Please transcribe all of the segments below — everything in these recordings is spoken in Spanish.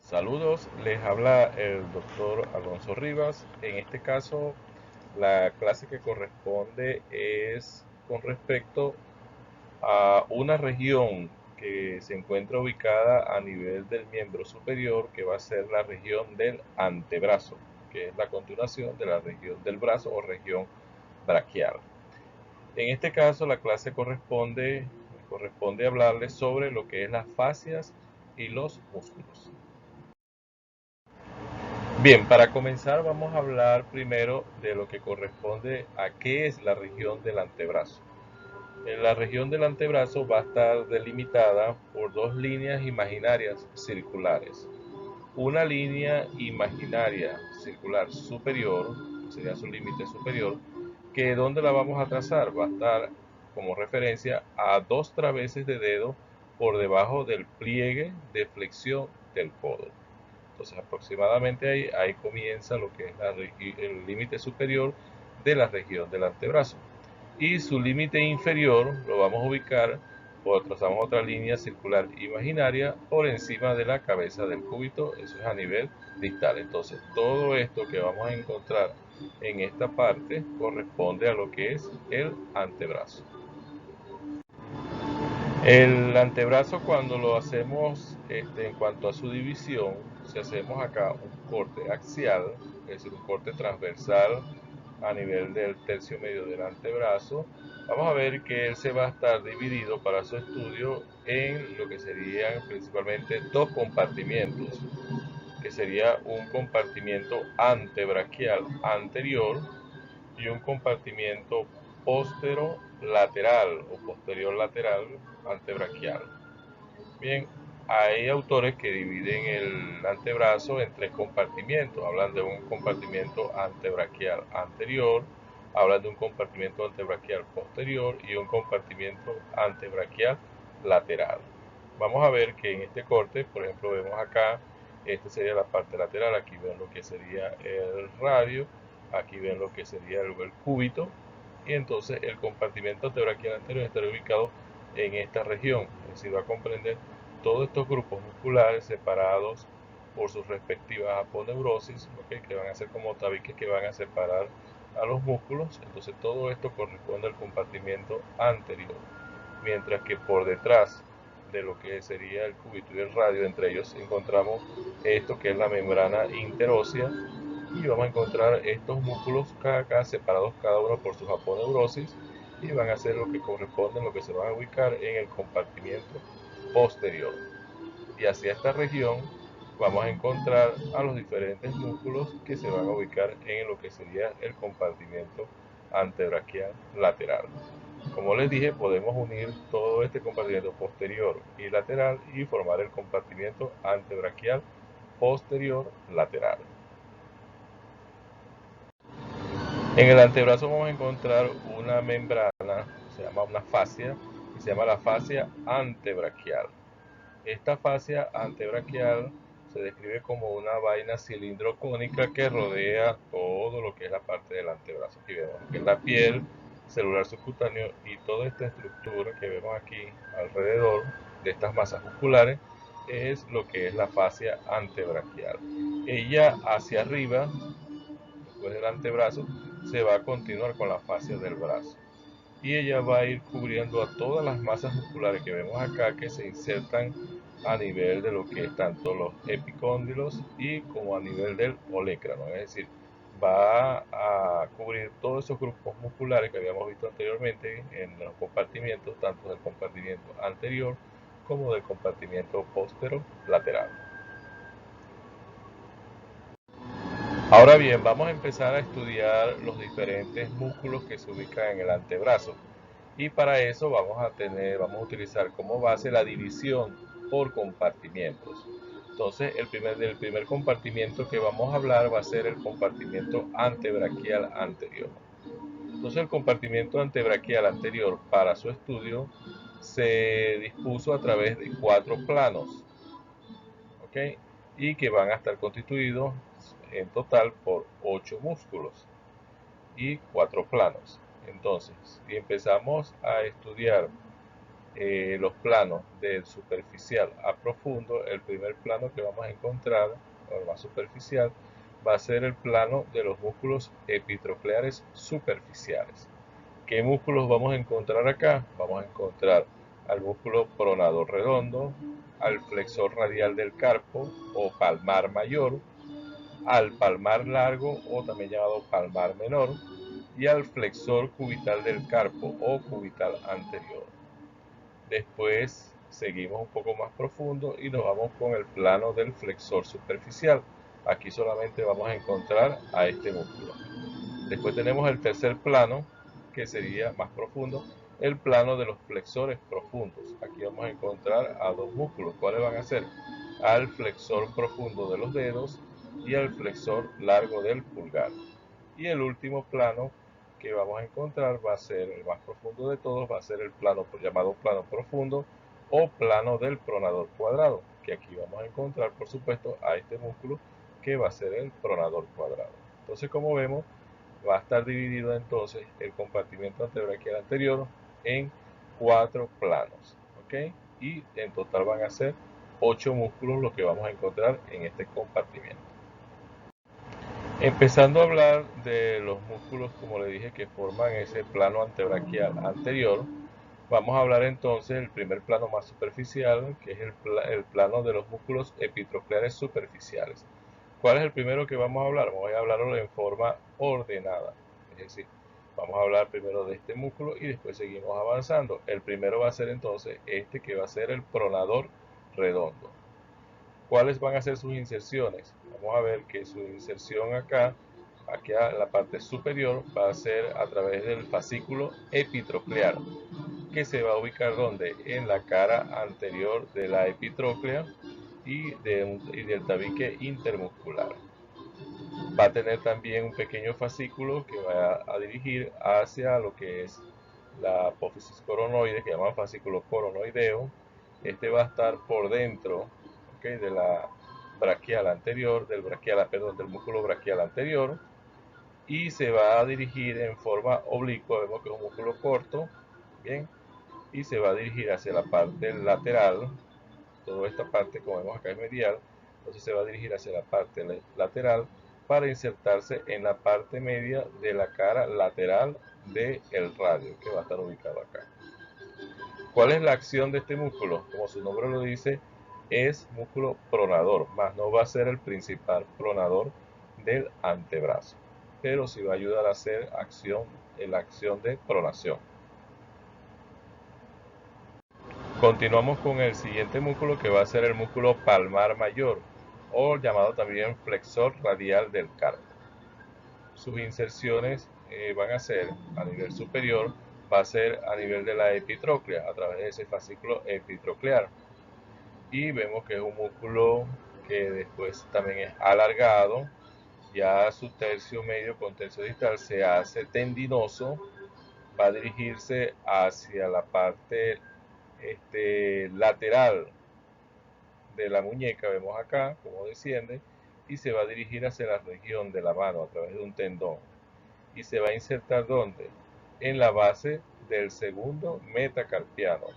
Saludos, les habla el doctor Alonso Rivas. En este caso, la clase que corresponde es con respecto a una región que se encuentra ubicada a nivel del miembro superior, que va a ser la región del antebrazo, que es la continuación de la región del brazo o región braquial. En este caso, la clase corresponde hablarles sobre lo que es las fascias y los músculos. Bien, para comenzar vamos a hablar primero de lo que corresponde a qué es la región del antebrazo. La región del antebrazo va a estar delimitada por dos líneas imaginarias circulares. Una línea imaginaria circular superior, que sería su límite superior, que ¿dónde la vamos a trazar? Va a estar como referencia a dos traveses de dedo por debajo del pliegue de flexión del codo. Entonces aproximadamente ahí comienza lo que es el límite superior de la región del antebrazo. Y su límite inferior lo vamos a ubicar, o trazamos otra línea circular imaginaria por encima de la cabeza del cúbito, eso es a nivel distal. Entonces todo esto que vamos a encontrar en esta parte corresponde a lo que es el antebrazo. El antebrazo cuando lo hacemos en cuanto a su división, si hacemos acá un corte axial, es decir, un corte transversal a nivel del tercio medio del antebrazo, vamos a ver que él se va a estar dividido para su estudio en lo que serían principalmente dos compartimientos, que sería un compartimiento antebraquial anterior y un compartimiento posterolateral o posterior lateral antebraquial. Bien, hay autores que dividen el antebrazo en tres compartimientos. Hablan de un compartimiento antebraquial anterior, hablan de un compartimento antebraquial posterior y un compartimento antebraquial lateral. Vamos a ver que en este corte, por ejemplo, vemos acá, esta sería la parte lateral, aquí ven lo que sería el radio, aquí ven lo que sería el cúbito, y entonces el compartimento antebraquial anterior estará ubicado en esta región, es decir, va a comprender todos estos grupos musculares separados por sus respectivas aponeurosis, ¿okay? Que van a ser como tabiques que van a separar a los músculos. Entonces todo esto corresponde al compartimiento anterior, mientras que por detrás de lo que sería el cúbito y el radio, entre ellos encontramos esto que es la membrana interósea, y vamos a encontrar estos músculos acá separados cada uno por sus aponeurosis, y van a ser lo que corresponde, lo que se van a ubicar en el compartimiento posterior. Y hacia esta región vamos a encontrar a los diferentes músculos que se van a ubicar en lo que sería el compartimento antebraquial lateral. Como les dije, podemos unir todo este compartimento posterior y lateral y formar el compartimento antebraquial posterior lateral. En el antebrazo vamos a encontrar una membrana, se llama una fascia, y se llama la fascia antebraquial. Esta fascia antebraquial se describe como una vaina cilindrocónica que rodea todo lo que es la parte del antebrazo. Aquí vemos que es la piel, celular subcutáneo y toda esta estructura que vemos aquí alrededor de estas masas musculares es lo que es la fascia antebraquial. Ella hacia arriba, después del antebrazo, se va a continuar con la fascia del brazo y ella va a ir cubriendo a todas las masas musculares que vemos acá que se insertan a nivel de lo que es tanto los epicóndilos y como a nivel del olecrano, es decir, va a cubrir todos esos grupos musculares que habíamos visto anteriormente en los compartimientos, tanto del compartimiento anterior como del compartimiento postero lateral. Ahora bien, vamos a empezar a estudiar los diferentes músculos que se ubican en el antebrazo. Y para eso vamos a utilizar como base la división por compartimientos. Entonces, del primer compartimiento que vamos a hablar va a ser el compartimiento antebraquial anterior. Entonces, el compartimiento antebraquial anterior para su estudio se dispuso a través de cuatro planos, ¿ok? Y que van a estar constituidos en total por 8 músculos y 4 planos. Entonces, si empezamos a estudiar los planos del superficial a profundo, el primer plano que vamos a encontrar, o el más superficial, va a ser el plano de los músculos epitrocleares superficiales. ¿Qué músculos vamos a encontrar acá? Vamos a encontrar al músculo pronador redondo, al flexor radial del carpo o palmar mayor, al palmar largo o también llamado palmar menor, y al flexor cubital del carpo o cubital anterior. Después seguimos un poco más profundo y nos vamos con el plano del flexor superficial. Aquí solamente vamos a encontrar a este músculo. Después tenemos el tercer plano, que sería más profundo, el plano de los flexores profundos. Aquí vamos a encontrar a dos músculos. ¿Cuáles van a ser? Al flexor profundo de los dedos y al flexor largo del pulgar. Y el último plano que vamos a encontrar va a ser el más profundo de todos, va a ser el plano llamado plano profundo o plano del pronador cuadrado, que aquí vamos a encontrar, por supuesto, a este músculo que va a ser el pronador cuadrado. Entonces, como vemos, va a estar dividido entonces el compartimiento antebraquial anterior en 4 planos, ¿ok? Y en total van a ser 8 músculos los que vamos a encontrar en este compartimiento. Empezando a hablar de los músculos, como le dije, que forman ese plano antebraquial anterior, vamos a hablar entonces del primer plano más superficial, que es el plano de los músculos epitrocleares superficiales. ¿Cuál es el primero que vamos a hablar? Voy a hablarlo en forma ordenada, es decir, vamos a hablar primero de este músculo y después seguimos avanzando. El primero va a ser entonces este que va a ser el pronador redondo. ¿Cuáles van a ser sus inserciones? Vamos a ver que su inserción acá en la parte superior, va a ser a través del fascículo epitroclear, que se va a ubicar donde en la cara anterior de la epitróclea y del tabique intermuscular. Va a tener también un pequeño fascículo que va a dirigir hacia lo que es la apófisis coronoide, que llaman fascículo coronoideo. Este va a estar por dentro, ¿okay?, de la braquial anterior, del músculo braquial anterior, y se va a dirigir en forma oblicua. Vemos que es un músculo corto, bien, y se va a dirigir hacia la parte lateral. Toda esta parte, como vemos acá, es medial, entonces se va a dirigir hacia la parte lateral para insertarse en la parte media de la cara lateral del radio, que va a estar ubicado acá. ¿Cuál es la acción de este músculo? Como su nombre lo dice, es músculo pronador, más no va a ser el principal pronador del antebrazo, pero sí va a ayudar a hacer la acción de pronación. Continuamos con el siguiente músculo, que va a ser el músculo palmar mayor, o llamado también flexor radial del carpo. Sus inserciones van a ser a nivel superior, va a ser a nivel de la epitróclea, a través de ese fascículo epitroclear. Y vemos que es un músculo que después también es alargado, ya su tercio medio con tercio distal se hace tendinoso, va a dirigirse hacia la parte lateral de la muñeca, vemos acá cómo desciende, y se va a dirigir hacia la región de la mano a través de un tendón, y se va a insertar ¿dónde? En la base del segundo metacarpiano,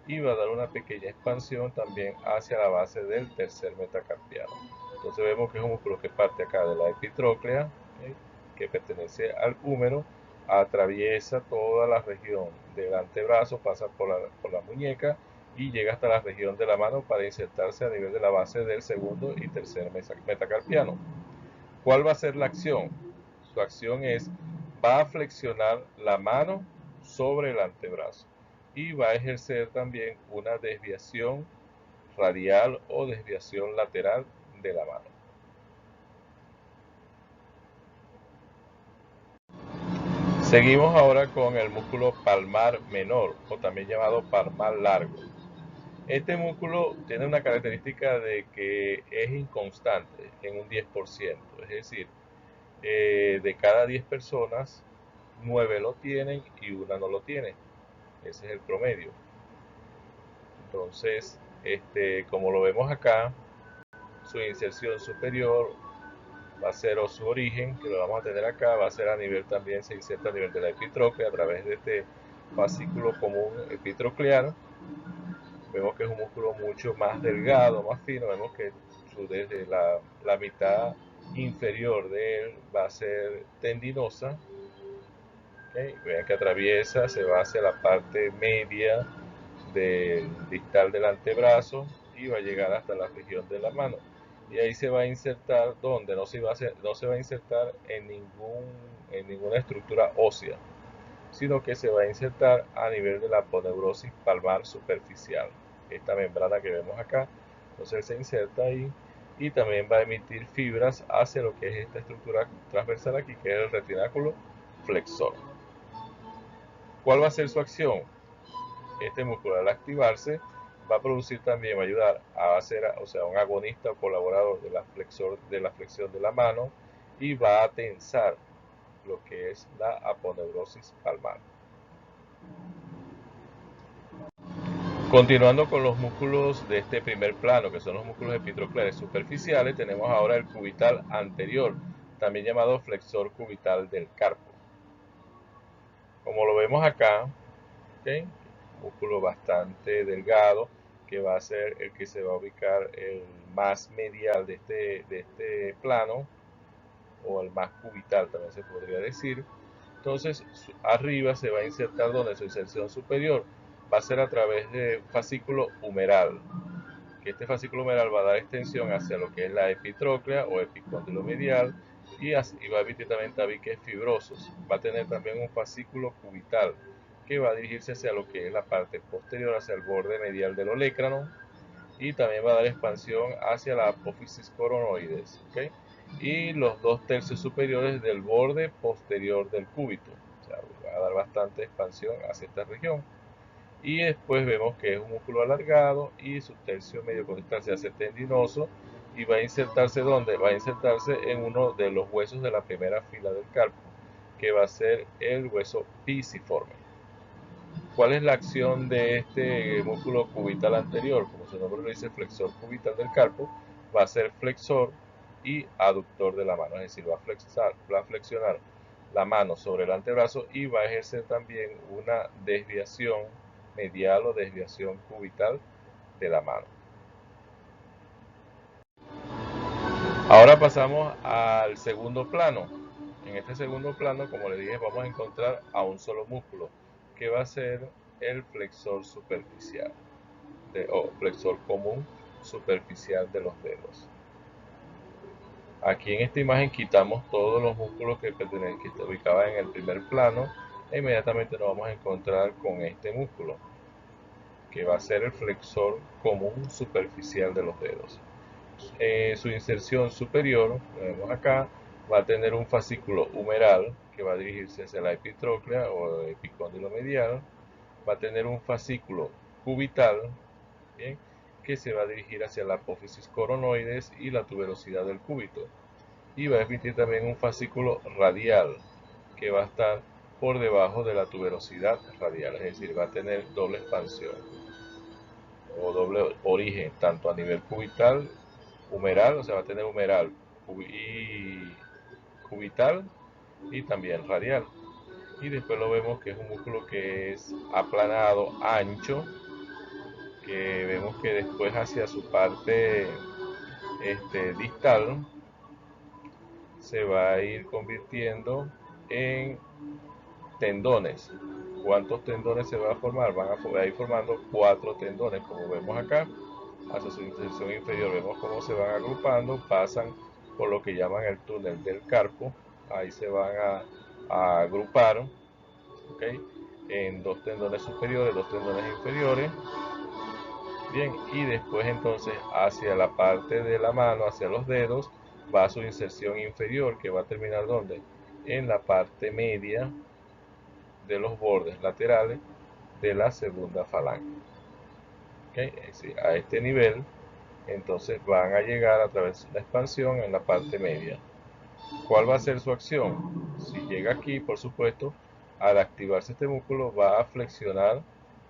y va a dar una pequeña expansión también hacia la base del tercer metacarpiano. Entonces vemos que es un músculo que parte acá de la epitróclea, ¿okay?, que pertenece al húmero, atraviesa toda la región del antebrazo, pasa por la muñeca y llega hasta la región de la mano para insertarse a nivel de la base del segundo y tercer metacarpiano. ¿Cuál va a ser la acción? Su acción va a flexionar la mano sobre el antebrazo y va a ejercer también una desviación radial o desviación lateral de la mano. Seguimos ahora con el músculo palmar menor, o también llamado palmar largo. Este músculo tiene una característica de que es inconstante en un 10%, es decir, de cada 10 personas, 9 lo tienen y una no lo tiene. Ese es el promedio. Entonces, como lo vemos acá, su inserción superior va a ser, o su origen, que lo vamos a tener acá, va a ser a nivel también, se inserta a nivel de la epitróclea a través de este fascículo común epitroclear, Vemos que es un músculo mucho más delgado, más fino. Vemos que desde la mitad inferior de él va a ser tendinosa. ¿Okay? Vean que atraviesa, se va hacia la parte media del distal del antebrazo y va a llegar hasta la región de la mano. Y ahí se va a insertar donde no se va a insertar en ninguna estructura ósea, sino que se va a insertar a nivel de la aponeurosis palmar superficial, esta membrana que vemos acá. Entonces se inserta ahí y también va a emitir fibras hacia lo que es esta estructura transversal aquí, que es el retináculo flexor. ¿Cuál va a ser su acción? Este músculo, al activarse, va a producir también, va a ayudar a ser, o sea, un agonista o colaborador de la flexión de la mano, y va a tensar lo que es la aponeurosis palmar. Continuando con los músculos de este primer plano, que son los músculos epitrocleares superficiales, tenemos ahora el cubital anterior, también llamado flexor cubital del carpo. Como lo vemos acá, ¿okay? Músculo bastante delgado, que va a ser el que se va a ubicar el más medial de este plano, o el más cubital también se podría decir. Entonces arriba se va a insertar, donde su inserción superior va a ser a través de fascículo humeral, que este fascículo humeral va a dar extensión hacia lo que es la epitróclea o epicóndilo medial, y va a emitir también tabiques fibrosos. Va a tener también un fascículo cubital que va a dirigirse hacia lo que es la parte posterior, hacia el borde medial del olecrano, y también va a dar expansión hacia la apófisis coronoides, ¿okay? Y los 2/3 superiores del borde posterior del cúbito. O sea, va a dar bastante expansión hacia esta región. Y después vemos que es un músculo alargado y su tercio medio costal se hace tendinoso, y va a insertarse ¿dónde? Va a insertarse en uno de los huesos de la primera fila del carpo, que va a ser el hueso pisiforme. ¿Cuál es la acción de este músculo cubital anterior? Como su nombre lo dice, flexor cubital del carpo, va a ser flexor y aductor de la mano, es decir, va a flexionar la mano sobre el antebrazo y va a ejercer también una desviación medial o desviación cubital de la mano. Ahora pasamos al segundo plano. En este segundo plano, como les dije, vamos a encontrar a un solo músculo, que va a ser el flexor superficial, o flexor común superficial de los dedos. Aquí en esta imagen quitamos todos los músculos que se ubicaban en el primer plano, e inmediatamente nos vamos a encontrar con este músculo, que va a ser el flexor común superficial de los dedos. Su inserción superior, lo vemos acá, va a tener un fascículo humeral que va a dirigirse hacia la epitróclea o epicóndilo medial. Va a tener un fascículo cubital, ¿bien?, que se va a dirigir hacia la apófisis coronoides y la tuberosidad del cúbito. Y va a emitir también un fascículo radial que va a estar por debajo de la tuberosidad radial, es decir, va a tener doble expansión o doble origen, tanto a nivel cubital, humeral, o sea, va a tener humeral y cubital, y también radial. Y después lo vemos que es un músculo que es aplanado, ancho, que vemos que después hacia su parte distal se va a ir convirtiendo en tendones. ¿Cuántos tendones se va a formar? Van a ir formando 4 tendones, como vemos acá. Hacia su inserción inferior vemos cómo se van agrupando, pasan por lo que llaman el túnel del carpo. Ahí se van a agrupar, ¿okay?, en 2 tendones superiores, 2 tendones inferiores. Bien, y después entonces hacia la parte de la mano, hacia los dedos, va su inserción inferior, que va a terminar ¿dónde? En la parte media de los bordes laterales de la segunda falange. ¿Okay? Es decir, a este nivel entonces van a llegar a través de la expansión en la parte media. ¿Cuál va a ser su acción? Si llega aquí, por supuesto, al activarse este músculo va a flexionar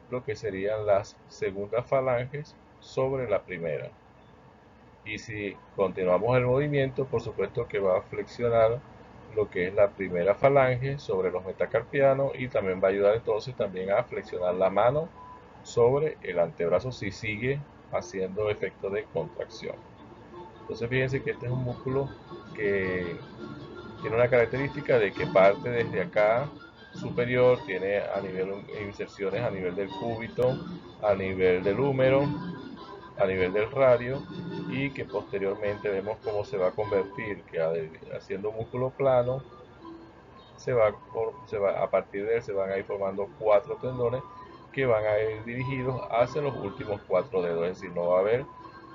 lo que serían las segundas falanges sobre la primera. Y si continuamos el movimiento, por supuesto que va a flexionar lo que es la primera falange sobre los metacarpianos, y también va a ayudar entonces también a flexionar la mano sobre el antebrazo si sigue haciendo efecto de contracción. Entonces fíjense que este es un músculo que tiene una característica de que parte desde acá superior, tiene a nivel inserciones a nivel del cúbito, a nivel del húmero, a nivel del radio, y que posteriormente vemos cómo se va a convertir, que haciendo músculo plano a partir de él se van a ir formando 4 tendones que van a ir dirigidos hacia los últimos 4 dedos, es decir, no va a haber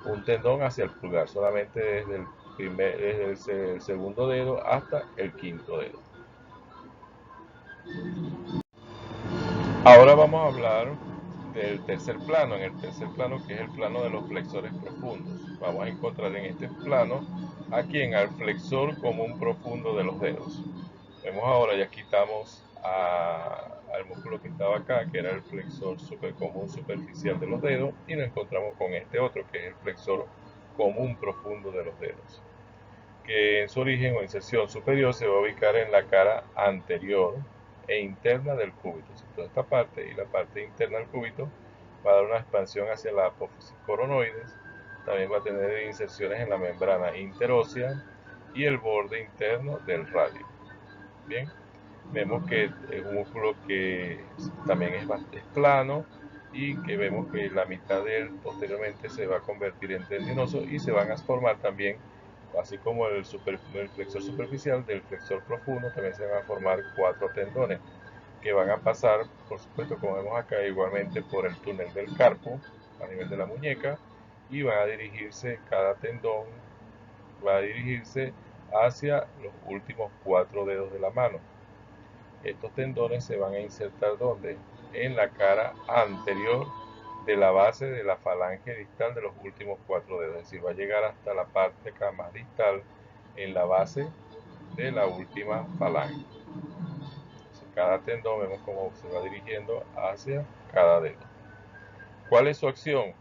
un tendón hacia el pulgar, solamente desde el segundo dedo hasta el quinto dedo. Ahora vamos a hablar del tercer plano, en el tercer plano, que es el plano de los flexores profundos. Vamos a encontrar en este plano aquí en el flexor común profundo de los dedos. Vemos ahora, ya quitamos al músculo que estaba acá, que era el flexor común superficial de los dedos, y nos encontramos con este otro, que es el flexor común profundo de los dedos, que en su origen o inserción superior se va a ubicar en la cara anterior e interna del cúbito. Toda esta parte y la parte interna del cúbito va a dar una expansión hacia la apófisis coronoides, también va a tener inserciones en la membrana interósea y el borde interno del radio. Bien, vemos que es un músculo que también es plano y que vemos que la mitad de él posteriormente se va a convertir en tendinoso y se van a formar también, así como el flexor superficial del flexor profundo, también se van a formar 4 tendones que van a pasar, por supuesto, como vemos acá, igualmente por el túnel del carpo a nivel de la muñeca, y van a dirigirse, cada tendón va a dirigirse hacia los últimos 4 dedos de la mano. Estos tendones se van a insertar ¿dónde? En la cara anterior de la base de la falange distal de los últimos 4 dedos, es decir, va a llegar hasta la parte acá más distal en la base de la última falange. Entonces, cada tendón vemos cómo se va dirigiendo hacia cada dedo. ¿Cuál es su acción?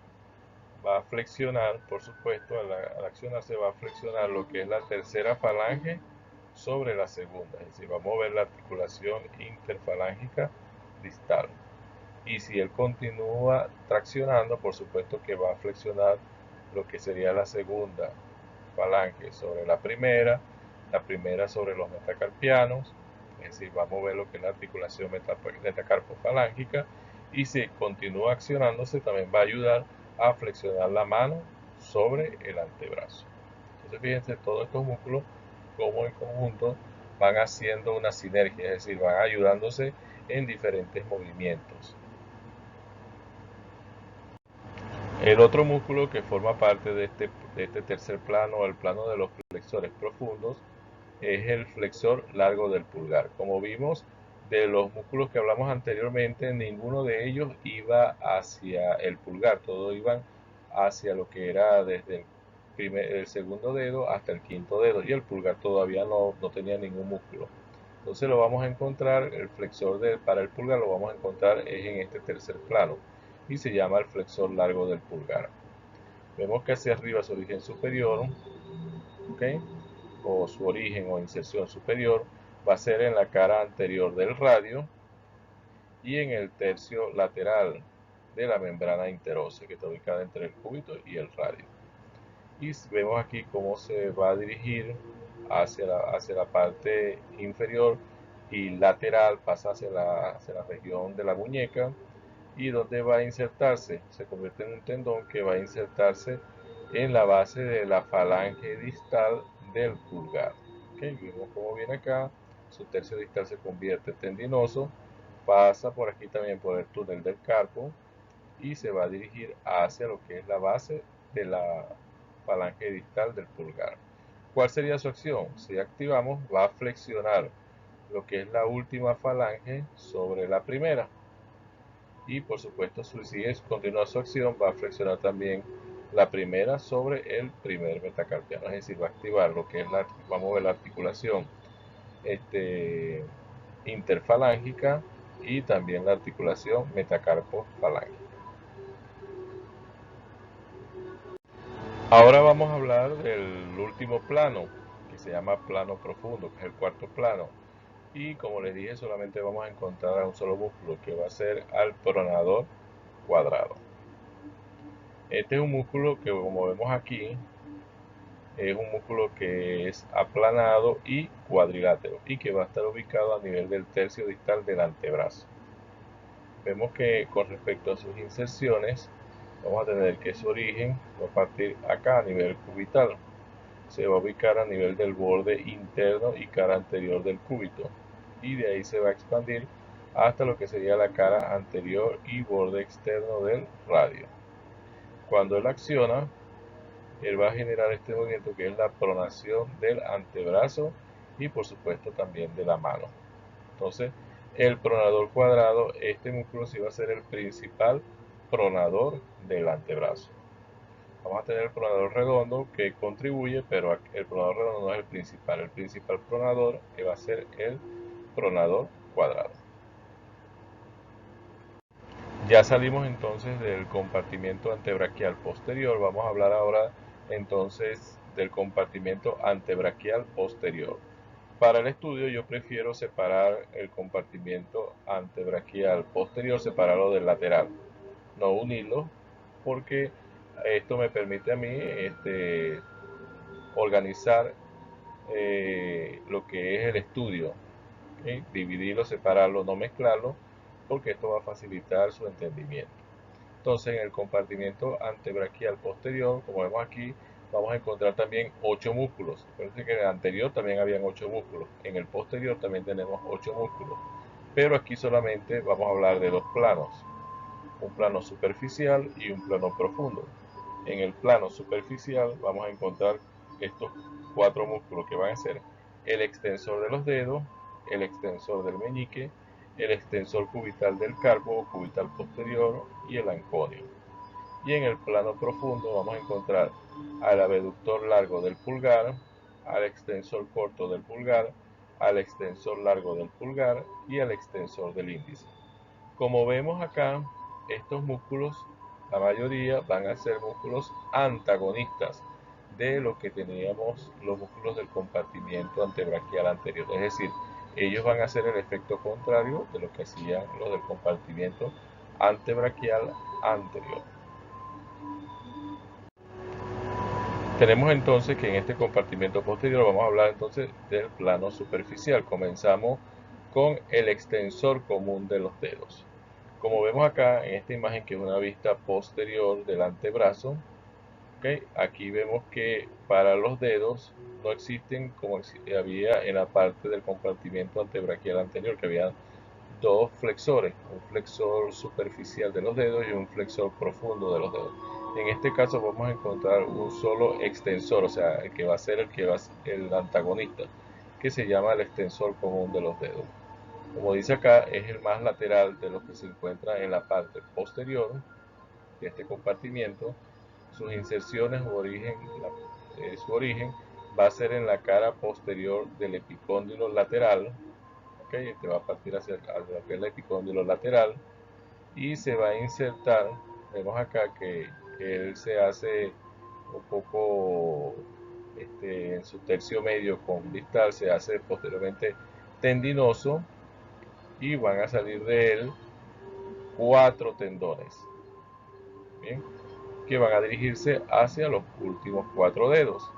Va a flexionar, por supuesto, al accionar se va a flexionar lo que es la tercera falange sobre la segunda, es decir, va a mover la articulación interfalángica distal. Y si él continúa traccionando, por supuesto que va a flexionar lo que sería la segunda falange sobre la primera sobre los metacarpianos, es decir, va a mover lo que es la articulación metacarpofalángica, y si continúa accionándose también va a ayudar a flexionar la mano sobre el antebrazo. Entonces fíjense, todos estos músculos como en conjunto van haciendo una sinergia, es decir, van ayudándose en diferentes movimientos. El otro músculo que forma parte de este tercer plano, el plano de los flexores profundos, es el flexor largo del pulgar. Como vimos, de los músculos que hablamos anteriormente, ninguno de ellos iba hacia el pulgar, todos iban hacia lo que era desde el segundo dedo hasta el quinto dedo, y el pulgar todavía no tenía ningún músculo. Entonces lo vamos a encontrar, el flexor para el pulgar lo vamos a encontrar es en este tercer plano, y se llama el flexor largo del pulgar. Vemos que hacia arriba su origen superior, ¿ok?, o su origen o inserción superior va a ser en la cara anterior del radio y en el tercio lateral de la membrana interósea que está ubicada entre el cúbito y el radio. Y vemos aquí cómo se va a dirigir hacia la parte inferior y lateral, pasa hacia la región de la muñeca, y donde va a insertarse, se convierte en un tendón que va a insertarse en la base de la falange distal del pulgar. Okay, vemos cómo viene acá, su tercio distal se convierte en tendinoso, pasa por aquí también por el túnel del carpo y se va a dirigir hacia lo que es la base de la falange distal del pulgar. ¿Cuál sería su acción? Si activamos, va a flexionar lo que es la última falange sobre la primera. Y por supuesto, si continúa su acción, va a flexionar también la primera sobre el primer metacarpiano, es decir, va a activar lo que es va a mover la articulación interfalángica y también la articulación metacarpofalángica. Ahora vamos a hablar del último plano, que se llama plano profundo, que es el cuarto plano. Y como les dije, solamente vamos a encontrar a un solo músculo, que va a ser al pronador cuadrado. Este es un músculo que, como vemos aquí, es un músculo que es aplanado y cuadrilátero y que va a estar ubicado a nivel del tercio distal del antebrazo. Vemos que con respecto a sus inserciones, vamos a tener que su origen va a partir acá a nivel cubital. Se va a ubicar a nivel del borde interno y cara anterior del cúbito, y de ahí se va a expandir hasta lo que sería la cara anterior y borde externo del radio. Cuando él acciona, él va a generar este movimiento que es la pronación del antebrazo y por supuesto también de la mano. Entonces, el pronador cuadrado, este músculo sí va a ser el principal pronador del antebrazo. Vamos a tener el pronador redondo que contribuye, pero el pronador redondo no es el principal. El principal pronador que va a ser el pronador cuadrado. Ya salimos entonces del compartimiento antebraquial posterior. Vamos a hablar ahora entonces del compartimiento antebraquial posterior. Para el estudio yo prefiero separar el compartimiento antebraquial posterior, separarlo del lateral, no unirlo, porque esto me permite a mí organizar lo que es el estudio, ¿okay? Dividirlo, separarlo, no mezclarlo, porque esto va a facilitar su entendimiento. Entonces, en el compartimiento antebraquial posterior, como vemos aquí, vamos a encontrar también 8 músculos. Parece que en el anterior también habían 8 músculos. En el posterior también tenemos 8 músculos. Pero aquí solamente vamos a hablar de dos planos. Un plano superficial y un plano profundo. En el plano superficial vamos a encontrar estos 4 músculos que van a ser el extensor de los dedos, el extensor del meñique, el extensor cubital del carpo o cubital posterior y el anconio. Y en el plano profundo vamos a encontrar al abductor largo del pulgar, al extensor corto del pulgar, al extensor largo del pulgar y al extensor del índice. Como vemos acá, estos músculos, la mayoría van a ser músculos antagonistas de lo que teníamos los músculos del compartimiento antebraquial anterior. Es decir, ellos van a hacer el efecto contrario de lo que hacían los del compartimiento antebraquial anterior. Tenemos entonces que en este compartimiento posterior vamos a hablar entonces del plano superficial. Comenzamos con el extensor común de los dedos. Como vemos acá en esta imagen, que es una vista posterior del antebrazo, ¿okay? Aquí vemos que para los dedos no existen como había en la parte del compartimiento antebraquial anterior, que había dos flexores, un flexor superficial de los dedos y un flexor profundo de los dedos. En este caso vamos a encontrar un solo extensor, o sea, el que va a ser el antagonista, que se llama el extensor común de los dedos. Como dice acá, es el más lateral de los que se encuentra en la parte posterior de este compartimiento. Sus inserciones su origen va a ser en la cara posterior del epicóndilo lateral. ¿Okay? Este va a partir hacia lo que es el epicóndilo lateral y se va a insertar. Vemos acá que él se hace un poco en su tercio medio con distal, se hace posteriormente tendinoso, y van a salir de él 4 tendones, ¿bien? Que van a dirigirse hacia los últimos 4 dedos.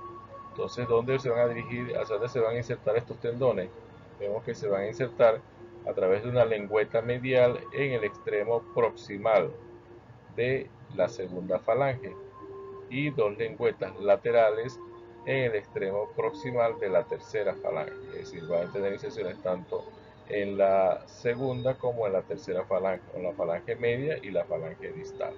Entonces, ¿dónde se van a dirigir? ¿Hacia dónde se van a insertar estos tendones? Vemos que se van a insertar a través de una lengüeta medial en el extremo proximal de la segunda falange y 2 lengüetas laterales en el extremo proximal de la tercera falange. Es decir, van a tener inserciones tanto en la segunda como en la tercera falange, o la falange media y la falange distal.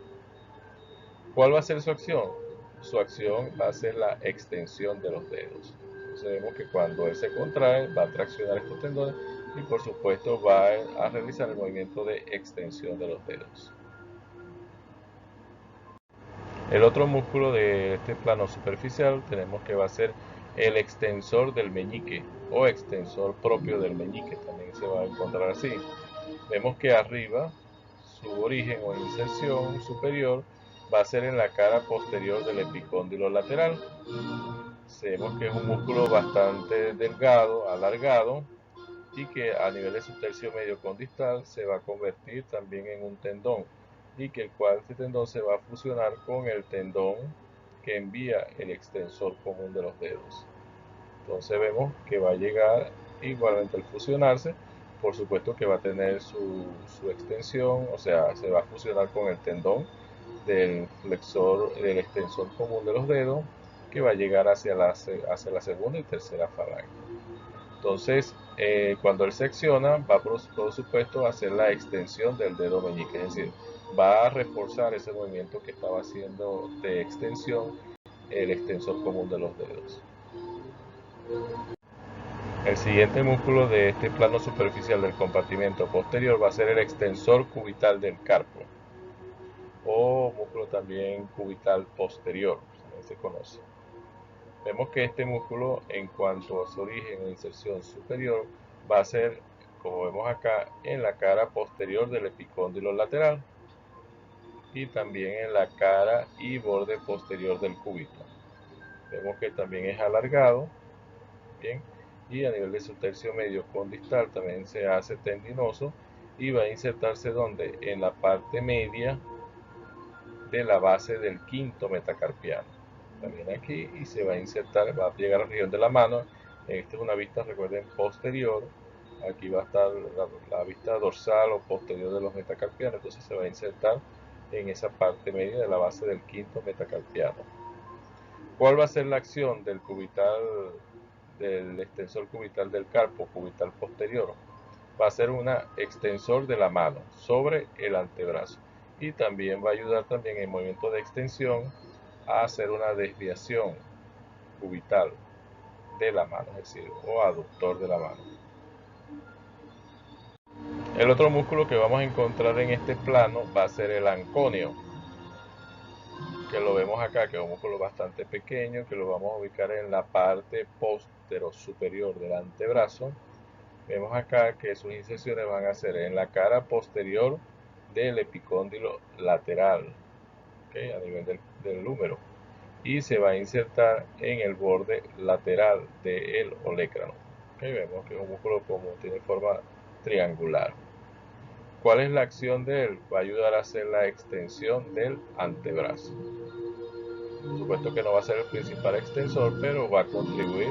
¿Cuál va a ser su acción? Su acción va a ser la extensión de los dedos. Entonces vemos que cuando él se contrae, va a traccionar estos tendones y por supuesto va a realizar el movimiento de extensión de los dedos. El otro músculo de este plano superficial tenemos que va a ser el extensor del meñique o extensor propio del meñique, también se va a encontrar así. Vemos que arriba su origen o inserción superior va a ser en la cara posterior del epicóndilo lateral. Vemos que es un músculo bastante delgado, alargado, y que a nivel de su tercio medio condistal se va a convertir también en un tendón. y que el cual este tendón se va a fusionar con el tendón que envía el extensor común de los dedos. Entonces vemos que va a llegar igualmente al fusionarse, por supuesto que va a tener su extensión, o sea, se va a fusionar con el tendón del flexor, del extensor común de los dedos, que va a llegar hacia la segunda y tercera falange. Entonces, cuando él secciona, va por supuesto a hacer la extensión del dedo meñique, es decir, va a reforzar ese movimiento que estaba haciendo de extensión el extensor común de los dedos. El siguiente músculo de este plano superficial del compartimento posterior va a ser el extensor cubital del carpo, o músculo también cubital posterior, también se conoce. Vemos que este músculo, en cuanto a su origen o inserción superior, va a ser, como vemos acá, en la cara posterior del epicóndilo lateral y también en la cara y borde posterior del cúbito. Vemos que también es alargado, bien, y a nivel de su tercio medio condistal también se hace tendinoso y va a insertarse donde, en la parte media de la base del quinto metacarpiano, también aquí, y se va a insertar, va a llegar al región de la mano. Esta es una vista, recuerden, posterior. Aquí va a estar la vista dorsal o posterior de los metacarpianos, entonces se va a insertar en esa parte media de la base del quinto metacarpiano. ¿Cuál va a ser la acción del cubital, del extensor cubital del carpo, cubital posterior? Va a ser una extensor de la mano sobre el antebrazo y también va a ayudar también en movimiento de extensión a hacer una desviación cubital de la mano, es decir, o aductor de la mano. El otro músculo que vamos a encontrar en este plano va a ser el anconio, que lo vemos acá, que es un músculo bastante pequeño, que lo vamos a ubicar en la parte postero superior del antebrazo. Vemos acá que sus inserciones van a ser en la cara posterior del epicóndilo lateral, ¿okay? A nivel del húmero, y se va a insertar en el borde lateral del olecrano. ¿Okay? Vemos que es un músculo como tiene forma triangular. ¿Cuál es la acción de él? Va a ayudar a hacer la extensión del antebrazo. Por supuesto que no va a ser el principal extensor, pero va a contribuir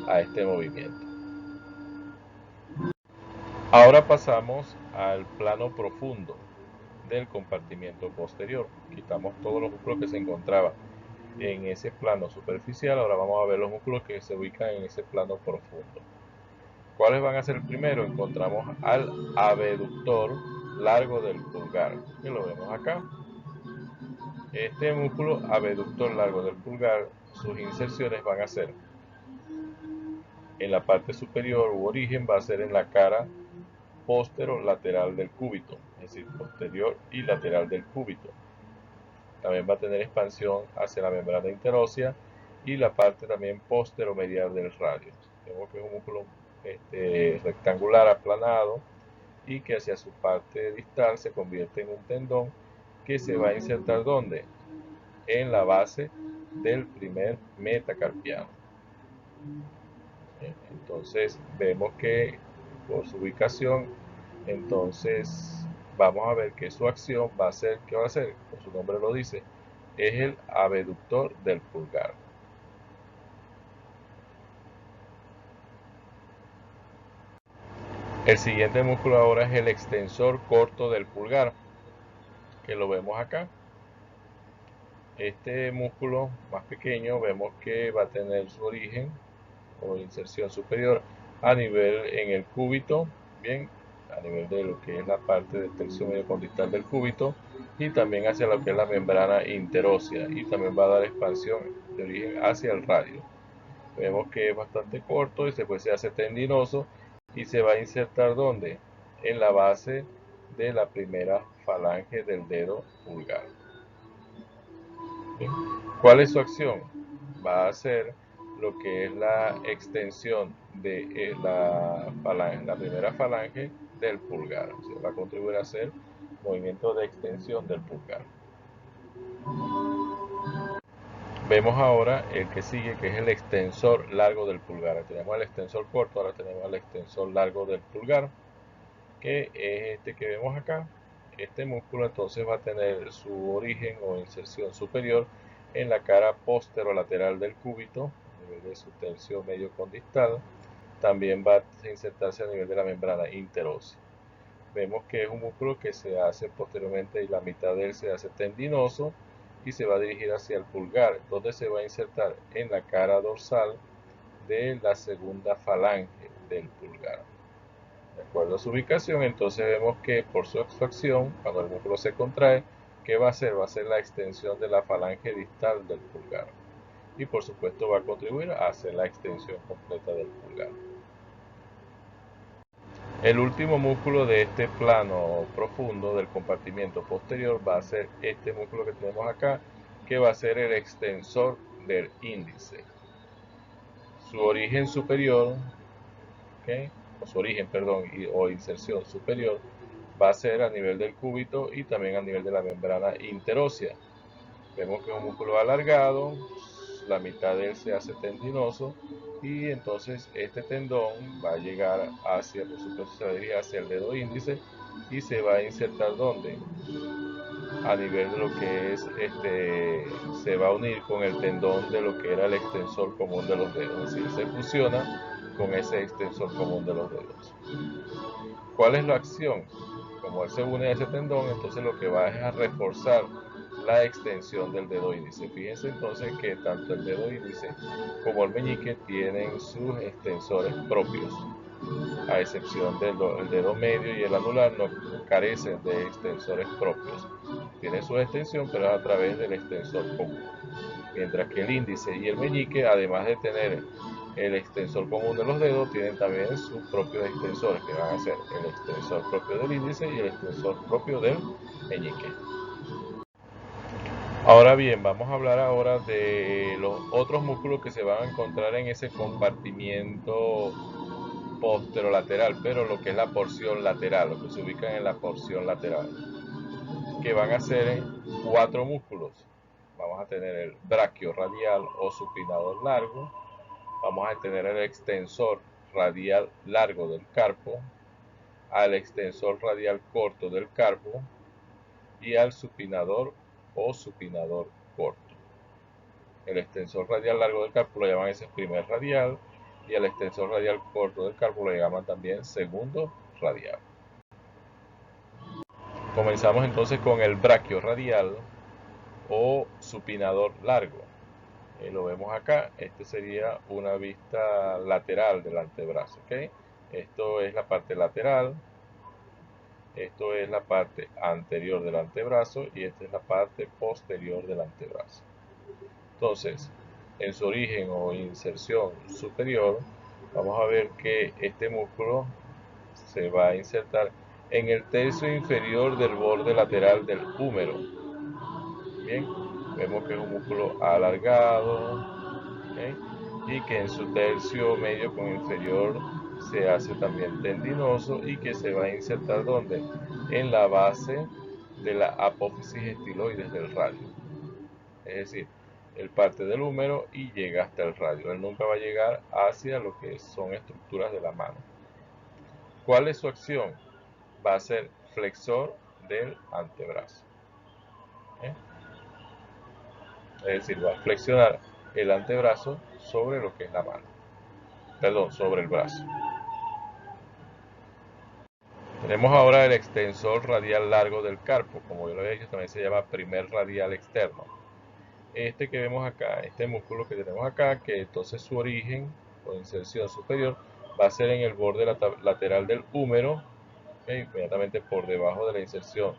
a este movimiento. Ahora pasamos al plano profundo del compartimiento posterior. Quitamos todos los músculos que se encontraban en ese plano superficial. Ahora vamos a ver los músculos que se ubican en ese plano profundo. ¿Cuáles van a ser el primero? Encontramos al abductor largo del pulgar, que lo vemos acá. Este músculo abductor largo del pulgar, sus inserciones van a ser en la parte superior u origen, va a ser en la cara lateral del cúbito, es decir, posterior y lateral del cúbito. También va a tener expansión hacia la membrana interósea y la parte también posteromedial del radio. Vemos que es un músculo rectangular aplanado y que hacia su parte distal se convierte en un tendón que se va a insertar ¿dónde? En la base del primer metacarpiano. Entonces vemos que por su ubicación, entonces vamos a ver que su acción va a ser, ¿qué va a hacer? Como su nombre lo dice, es el abductor del pulgar. El siguiente músculo ahora es el extensor corto del pulgar, que lo vemos acá. Este músculo más pequeño vemos que va a tener su origen o inserción superior a nivel en el cúbito, bien, a nivel de lo que es la parte del tercio medio condistal del cúbito y también hacia lo que es la membrana interósea, y también va a dar expansión de origen hacia el radio. Vemos que es bastante corto y después se hace tendinoso y se va a insertar ¿dónde? En la base de la primera falange del dedo pulgar. Bien. ¿Cuál es su acción? Va a hacer lo que es la extensión de la primera falange del pulgar. O sea, va a contribuir a hacer movimiento de extensión del pulgar. Vemos ahora el que sigue, que es el extensor largo del pulgar. Tenemos el extensor corto, ahora tenemos el extensor largo del pulgar, que es este que vemos acá. Este músculo entonces va a tener su origen o inserción superior en la cara posterolateral del cúbito, a nivel de su tercio medio condistal. También va a insertarse a nivel de la membrana interósea. Vemos que es un músculo que se hace posteriormente y la mitad de él se hace tendinoso y se va a dirigir hacia el pulgar, donde se va a insertar en la cara dorsal de la segunda falange del pulgar. De acuerdo a su ubicación, entonces vemos que por su extracción, cuando el músculo se contrae, ¿qué va a hacer? Va a ser la extensión de la falange distal del pulgar. Y por supuesto va a contribuir a hacer la extensión completa del pulgar. El último músculo de este plano profundo del compartimiento posterior va a ser este músculo que tenemos acá, que va a ser el extensor del índice. Su origen superior, ¿okay? O su origen, perdón, o inserción superior, va a ser a nivel del cúbito y también a nivel de la membrana interósea. Vemos que es un músculo alargado, la mitad de él se hace tendinoso y entonces este tendón va a llegar hacia, por supuesto, se va a dirigir hacia el dedo índice y se va a insertar ¿dónde? A nivel de lo que es, se va a unir con el tendón de lo que era el extensor común de los dedos, es decir, se fusiona con ese extensor común de los dedos. ¿Cuál es la acción? Como él se une a ese tendón, entonces lo que va es a reforzar la extensión del dedo índice. Fíjense entonces que tanto el dedo índice como el meñique tienen sus extensores propios, a excepción del dedo medio y el anular no carecen de extensores propios. Tienen su extensión, pero es a través del extensor común. Mientras que el índice y el meñique, además de tener el extensor común de los dedos, tienen también sus propios extensores, que van a ser el extensor propio del índice y el extensor propio del meñique. Ahora bien, vamos a hablar ahora de los otros músculos que se van a encontrar en ese compartimiento posterolateral, pero lo que es la porción lateral, lo que se ubican en la porción lateral, que van a ser 4 músculos. Vamos a tener el braquio radial o supinador largo, vamos a tener el extensor radial largo del carpo, al extensor radial corto del carpo y al supinador o supinador corto. El extensor radial largo del carpo lo llaman ese primer radial y el extensor radial corto del carpo lo llaman también segundo radial. Comenzamos entonces con el braquio radial o supinador largo. Lo vemos acá, este sería una vista lateral del antebrazo, ¿ok? Esto es la parte lateral, esto es la parte anterior del antebrazo y esta es la parte posterior del antebrazo. Entonces, en su origen o inserción superior, vamos a ver que este músculo se va a insertar en el tercio inferior del borde lateral del húmero. Bien, vemos que es un músculo alargado, ¿okay? Y que en su tercio medio con inferior se hace también tendinoso y que se va a insertar ¿dónde? En la base de la apófisis estiloides del radio. Es decir, él parte del húmero y llega hasta el radio. Él nunca va a llegar hacia lo que son estructuras de la mano. ¿Cuál es su acción? Va a ser flexor del antebrazo. ¿Eh? Es decir, va a flexionar el antebrazo sobre lo que es la mano. Perdón, sobre el brazo. Tenemos ahora el extensor radial largo del carpo, como yo lo había dicho, también se llama primer radial externo. Este que vemos acá, este músculo que tenemos acá, que entonces su origen o inserción superior va a ser en el borde lateral del húmero, ¿okay? Inmediatamente por debajo de la inserción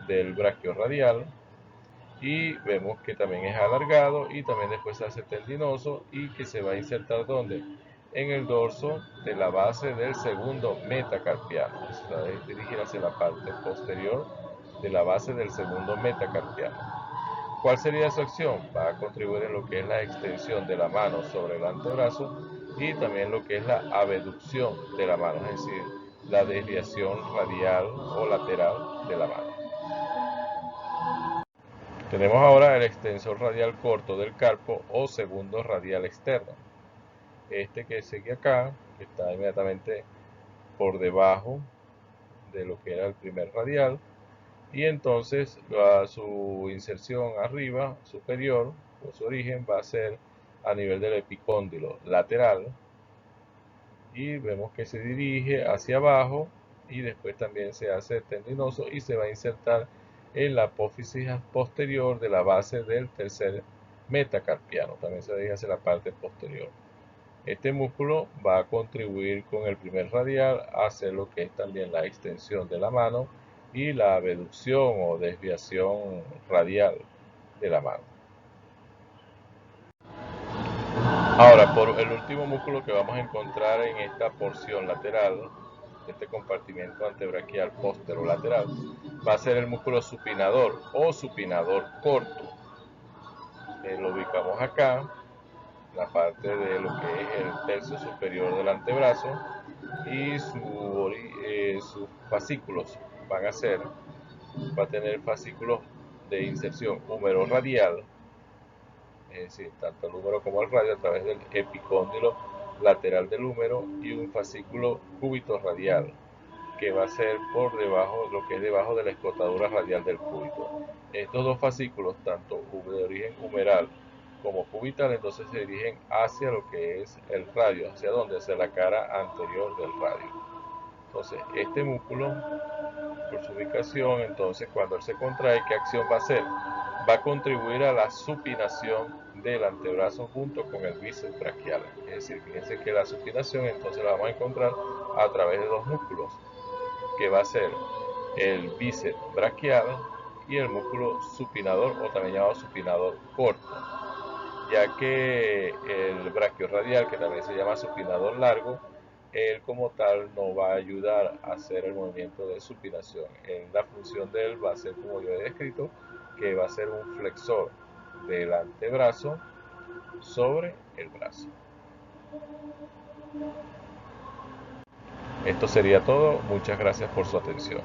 del braquio radial, y vemos que también es alargado y también después se hace tendinoso y que se va a insertar ¿dónde? En el dorso de la base del segundo metacarpiano. Se va a dirigir hacia la parte posterior de la base del segundo metacarpiano. ¿Cuál sería su acción? Va a contribuir en lo que es la extensión de la mano sobre el antebrazo y también lo que es la abducción de la mano, es decir, la desviación radial o lateral de la mano. Tenemos ahora el extensor radial corto del carpo o segundo radial externo. Este que sigue acá, que está inmediatamente por debajo de lo que era el primer radial, y entonces su inserción arriba, superior, o su origen va a ser a nivel del epicóndilo lateral, y vemos que se dirige hacia abajo y después también se hace tendinoso y se va a insertar en la apófisis posterior de la base del tercer metacarpiano, también se dirige hacia la parte posterior. Este músculo va a contribuir con el primer radial a hacer lo que es también la extensión de la mano y la abducción o desviación radial de la mano. Ahora, por el último músculo que vamos a encontrar en esta porción lateral, de este compartimento antebraquial posterolateral, va a ser el músculo supinador o supinador corto. Lo ubicamos acá, la parte de lo que es el tercio superior del antebrazo, y sus fascículos van a ser, va a tener fascículos de inserción húmero radial, es decir, tanto el húmero como el radio a través del epicóndilo lateral del húmero, y un fascículo cúbito radial que va a ser por debajo, lo que es debajo de la escotadura radial del cúbito. Estos dos fascículos, tanto de origen humeral como cubital, entonces se dirigen hacia lo que es el radio, hacia donde, hacia la cara anterior del radio. Entonces, este músculo, por su ubicación, entonces cuando él se contrae, ¿qué acción va a hacer? Va a contribuir a la supinación del antebrazo junto con el bíceps braquial. Es decir, fíjense que la supinación entonces la vamos a encontrar a través de dos músculos, que va a ser el bíceps braquial y el músculo supinador, o también llamado supinador corto, ya que el braquiorradial, que también se llama supinador largo, él como tal no va a ayudar a hacer el movimiento de supinación. La función de él va a ser, como yo he descrito, que va a ser un flexor del antebrazo sobre el brazo. Esto sería todo. Muchas gracias por su atención.